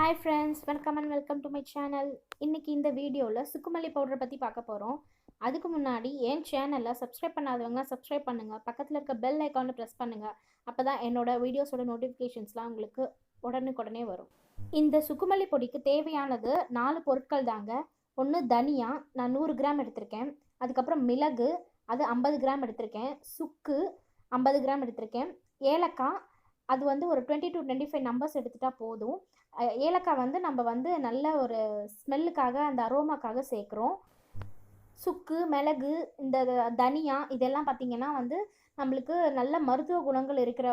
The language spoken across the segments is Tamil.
Hi friends, welcome and welcome to my channel. இன்றைக்கி இந்த வீடியோவில் சுக்குமல்லி பவுடரை பற்றி பார்க்க போகிறோம். அதுக்கு முன்னாடி என் சேனலில் சப்ஸ்கிரைப் பண்ணாதவங்க சப்ஸ்கிரைப் பண்ணுங்கள், பக்கத்தில் இருக்க பெல் ஐக்கானை ப்ரெஸ் பண்ணுங்கள். அப்போ தான் என்னோடய வீடியோஸோட நோட்டிஃபிகேஷன்ஸ்லாம் உங்களுக்கு உடனுக்குடனே வரும். இந்த சுக்குமல்லி பொடிக்கு தேவையானது 4 பொருட்கள் தாங்க. ஒன்று தனியா, நான் 100 கிராம் எடுத்திருக்கேன். அதுக்கப்புறம் மிளகு, அது 50 கிராம் எடுத்திருக்கேன். சுக்கு 50 கிராம் எடுத்திருக்கேன். ஏலக்காய், அது வந்து ஒரு 20 to 25 நம்பர்ஸ் எடுத்துகிட்டா போதும். ஏலக்காய் நம்ம நல்ல ஒரு ஸ்மெல்லுக்காக, அந்த அரோமாக்காக சேர்க்குறோம். சுக்கு, மிளகு, இந்த தனியா இதெல்லாம் பார்த்திங்கன்னா நம்மளுக்கு நல்ல மருத்துவ குணங்கள் இருக்கிற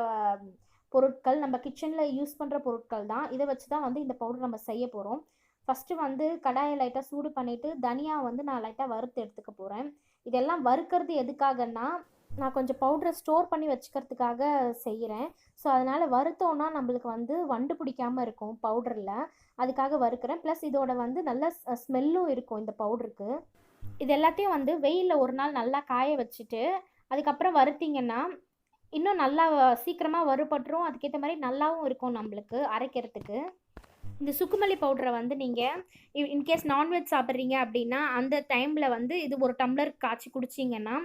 பொருட்கள், நம்ம கிச்சனில் யூஸ் பண்ணுற பொருட்கள் தான். இதை வச்சு தான் இந்த பவுடர் நம்ம செய்ய போகிறோம். ஃபஸ்ட்டு கடாயை லைட்டாக சூடு பண்ணிவிட்டு தனியா நான் லைட்டாக வறுத்து எடுத்துக்க போகிறேன். இதெல்லாம் வறுக்கிறது எதுக்காகன்னா, நான் கொஞ்சம் பவுடரை ஸ்டோர் பண்ணி வச்சுக்கிறதுக்காக செய்கிறேன். ஸோ அதனால் வறுத்தோன்னா நம்மளுக்கு வண்டு பிடிக்காமல் இருக்கும் பவுடரில். அதுக்காக வறுக்கிறேன். ப்ளஸ் இதோட நல்ல ஸ்மெல்லும் இருக்கும் இந்த பவுடருக்கு. இது எல்லாத்தையும் வெயிலில் ஒரு நாள் நல்லா காய வச்சுட்டு அதுக்கப்புறம் வறுத்திங்கன்னா இன்னும் நல்லா சீக்கிரமாக வறுபட்டுரும். அதுக்கேற்ற மாதிரி நல்லாவும் இருக்கும் நம்மளுக்கு அரைக்கிறதுக்கு. இந்த சுக்குமல்லி பவுடரை நீங்கள் இன்கேஸ் நான்வெஜ் சாப்பிட்றீங்க அப்படின்னா அந்த டைமில் இது ஒரு டம்ளர் காய்ச்சி குடிச்சிங்கன்னா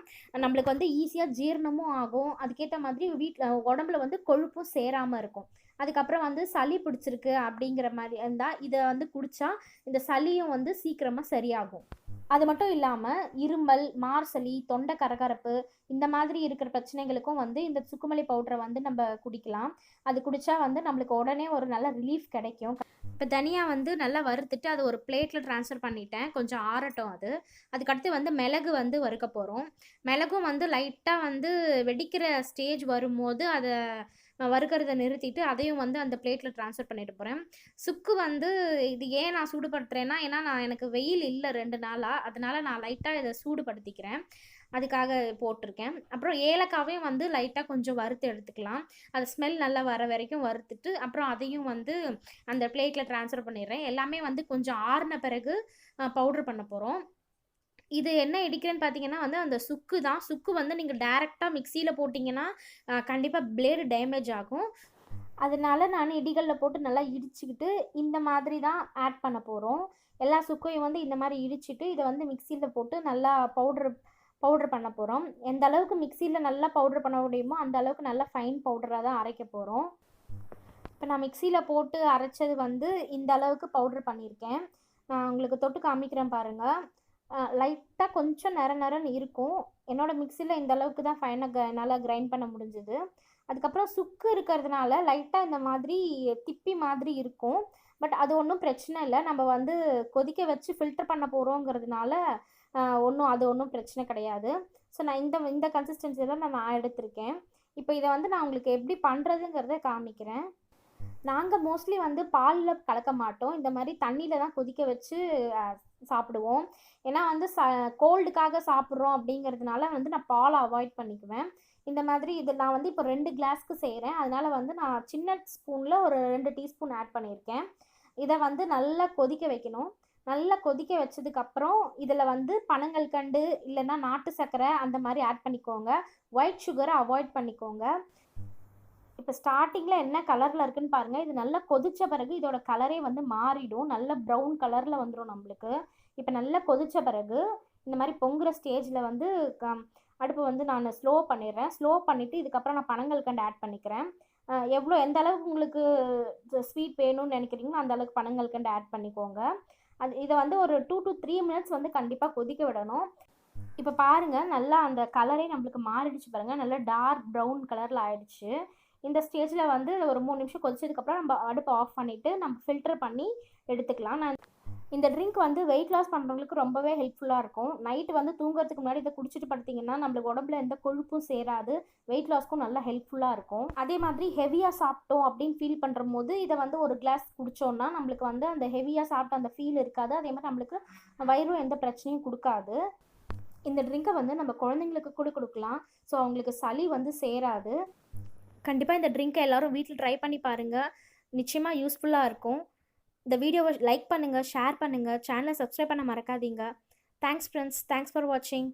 நம்மளுக்கு ஈஸியாக ஜீரணமும் ஆகும். அதுக்கேற்ற மாதிரி வீட்டில் உடம்புல கொழுப்பும் சேராமல் இருக்கும். அதுக்கப்புறம் சளி பிடிச்சிருக்கு அப்படிங்கிற மாதிரி இருந்தால் இதை குடித்தா இந்த சளியும் சீக்கிரமாக சரியாகும். அது மட்டும் இல்லாமல் இருமல், மார்சளி, தொண்டை கரகரப்பு இந்த மாதிரி இருக்கிற பிரச்சனைகளுக்கும் இந்த சுக்குமல்லி பவுடரை நம்ம குடிக்கலாம். அது குடித்தா நம்மளுக்கு உடனே ஒரு நல்ல ரிலீஃப் கிடைக்கும். இப்போ தனியா நல்லா வறுத்துட்டு அதை ஒரு பிளேட்டில் ட்ரான்ஸ்ஃபர் பண்ணிட்டேன். கொஞ்சம் ஆறட்டும் அது. அதுக்கடுத்து மிளகு வறுக்க போகிறோம். மிளகும் லைட்டாக வெடிக்கிற ஸ்டேஜ் வரும்போது அதை வறுக்கிறத நிறுத்திட்டு அதையும் அந்த பிளேட்டில் ட்ரான்ஸ்ஃபர் பண்ணிட்டு போகிறேன். சுக்கு இது ஏன் நான் சூடுபடுத்துகிறேன்னா, ஏன்னா எனக்கு வெயில் இல்லை 2 நாளாக, அதனால் நான் லைட்டாக இதை சூடுபடுத்திக்கிறேன். அதுக்காக போட்டிருக்கேன். அப்புறம் ஏலக்காவையும் லைட்டாக கொஞ்சம் வறுத்து எடுத்துக்கலாம். அது ஸ்மெல் நல்லா வர வரைக்கும் வறுத்துட்டு அப்புறம் அதையும் அந்த பிளேட்டில் ட்ரான்ஸ்ஃபர் பண்ணிடுறேன். எல்லாமே கொஞ்சம் ஆறின பிறகு பவுட்ரு பண்ண போகிறோம். இது என்ன இடிக்கிறேன்னு பார்த்தீங்கன்னா அந்த சுக்கு தான். சுக்கு நீங்கள் டேரெக்டாக மிக்சியில் போட்டிங்கன்னா கண்டிப்பாக பிளேடு டேமேஜ் ஆகும். அதனால நான் இடிகளில் போட்டு நல்லா இடிச்சுக்கிட்டு இந்த மாதிரி தான் ஆட் பண்ண போகிறோம். எல்லா சுக்கையும் இந்த மாதிரி இடிச்சிட்டு இதை மிக்சியில் போட்டு நல்லா பவுட்ரு பண்ண போகிறோம். எந்த அளவுக்கு மிக்சியில் நல்லா பவுட்ரு பண்ண முடியுமோ அந்த அளவுக்கு நல்லா ஃபைன் பவுடராக தான் அரைக்க போகிறோம். இப்போ நான் மிக்சியில் போட்டு அரைச்சது இந்த அளவுக்கு பவுட்ரு பண்ணியிருக்கேன். நான் உங்களுக்கு தொட்டு காமிக்கிறேன் பாருங்கள். லைட்டாக கொஞ்சம் நரன்னு இருக்கும். என்னோடய மிக்சியில் இந்த அளவுக்கு தான் ஃபைனாக நல்லா கிரைண்ட் பண்ண முடிஞ்சுது. அதுக்கப்புறம் சுக்கு இருக்கிறதுனால லைட்டாக இந்த மாதிரி திப்பி மாதிரி இருக்கும். பட் அது ஒன்றும் பிரச்சனை இல்லை. நம்ம கொதிக்க வச்சு ஃபில்டர் பண்ண போகிறோங்கிறதுனால அது ஒன்றும் பிரச்சனை கிடையாது. ஸோ நான் இந்த கன்சிஸ்டன்சி தான் நான் எடுத்திருக்கேன். இப்போ இதை நான் உங்களுக்கு எப்படி பண்ணுறதுங்கிறத காமிக்கிறேன். நாங்கள் மோஸ்ட்லி பாலில் கலக்க மாட்டோம். இந்த மாதிரி தண்ணியில் தான் கொதிக்க வச்சு சாப்பிடுவோம். ஏன்னா கோல்டுக்காக சாப்பிட்றோம் அப்படிங்கிறதுனால நான் பாலை அவாய்ட் பண்ணிக்குவேன். இந்த மாதிரி இது நான் இப்போ 2 கிளாஸ்க்கு செய்கிறேன். அதனால் நான் சின்ன ஸ்பூனில் ஒரு 2 டீஸ்பூன் ஆட் பண்ணியிருக்கேன். இதை நல்லா கொதிக்க வைக்கணும். நல்லா கொதிக்க வச்சதுக்கப்புறம் இதில் பனங்கல்கண்டு இல்லைன்னா நாட்டு சர்க்கரை அந்த மாதிரி ஆட் பண்ணிக்கோங்க. ஒயிட் சுகரை அவாய்ட் பண்ணிக்கோங்க. இப்போ ஸ்டார்டிங்கில் என்ன கலரில் இருக்குதுன்னு பாருங்கள். இது நல்லா கொதித்த பிறகு இதோட கலரே மாறிடும். நல்ல ப்ரௌன் கலரில் வந்துடும் நம்மளுக்கு. இப்போ நல்லா கொதித்த பிறகு இந்த மாதிரி பொங்குற ஸ்டேஜில் அடுப்பு நான் ஸ்லோ பண்ணிடுறேன். ஸ்லோ பண்ணிவிட்டு இதுக்கப்புறம் நான் பனங்கல்கண்டு ஆட் பண்ணிக்கிறேன். எந்த அளவுக்கு உங்களுக்கு ஸ்வீட் வேணும்னு நினைக்கிறீங்களோ அந்த அளவுக்கு பனங்கல்கண்டு ஆட் பண்ணிக்கோங்க. இதை ஒரு 2 to 3 மினிட்ஸ் கண்டிப்பாக கொதிக்க விடணும். இப்போ பாருங்கள், நல்லா அந்த கலரே நம்மளுக்கு மாறிடுச்சு பாருங்கள். நல்லா டார்க் ப்ரௌன் கலரில் ஆயிடுச்சு. இந்த ஸ்டேஜில் ஒரு 3 நிமிஷம் கொதிச்சதுக்கப்புறம் நம்ம அடுப்பை ஆஃப் பண்ணிவிட்டு நம்ம ஃபில்டர் பண்ணி எடுத்துக்கலாம். நான் இந்த ட்ரிங்க் வெயிட் லாஸ் பண்ணுறவங்களுக்கு ரொம்பவே ஹெல்ப்ஃபுல்லாக இருக்கும். நைட்டு தூங்குறதுக்கு முன்னாடி இதை குடிச்சிட்டு படுத்திங்கன்னா நம்மளுக்கு உடம்புல எந்த கொழுப்பும் சேராது. வெயிட் லாஸ்க்கும் நல்லா ஹெல்ப்ஃபுல்லாக இருக்கும். அதே மாதிரி ஹெவியாக சாப்பிட்டோம் அப்படின்னு ஃபீல் பண்ணுற போது இதை ஒரு கிளாஸ் குடித்தோன்னா நம்மளுக்கு அந்த ஹெவியாக சாப்பிட்ட அந்த ஃபீல் இருக்காது. அதே மாதிரி நம்மளுக்கு வயிறும் எந்த பிரச்சனையும் கொடுக்காது. இந்த ட்ரிங்கை நம்ம குழந்தைங்களுக்கு கூட கொடுக்கலாம். ஸோ அவங்களுக்கு சளி சேராது. கண்டிப்பாக இந்த ட்ரிங்க்கை எல்லோரும் வீட்டில் ட்ரை பண்ணி பாருங்கள். நிச்சயமாக யூஸ்ஃபுல்லாக இருக்கும். இந்த வீடியோவை லைக் பண்ணுங்கள், ஷேர் பண்ணுங்கள், சேனலை சப்ஸ்கிரைப் பண்ண மறக்காதீங்க. தேங்க்ஸ் ஃப்ரெண்ட்ஸ், தேங்க்ஸ் ஃபார் வாட்சிங்.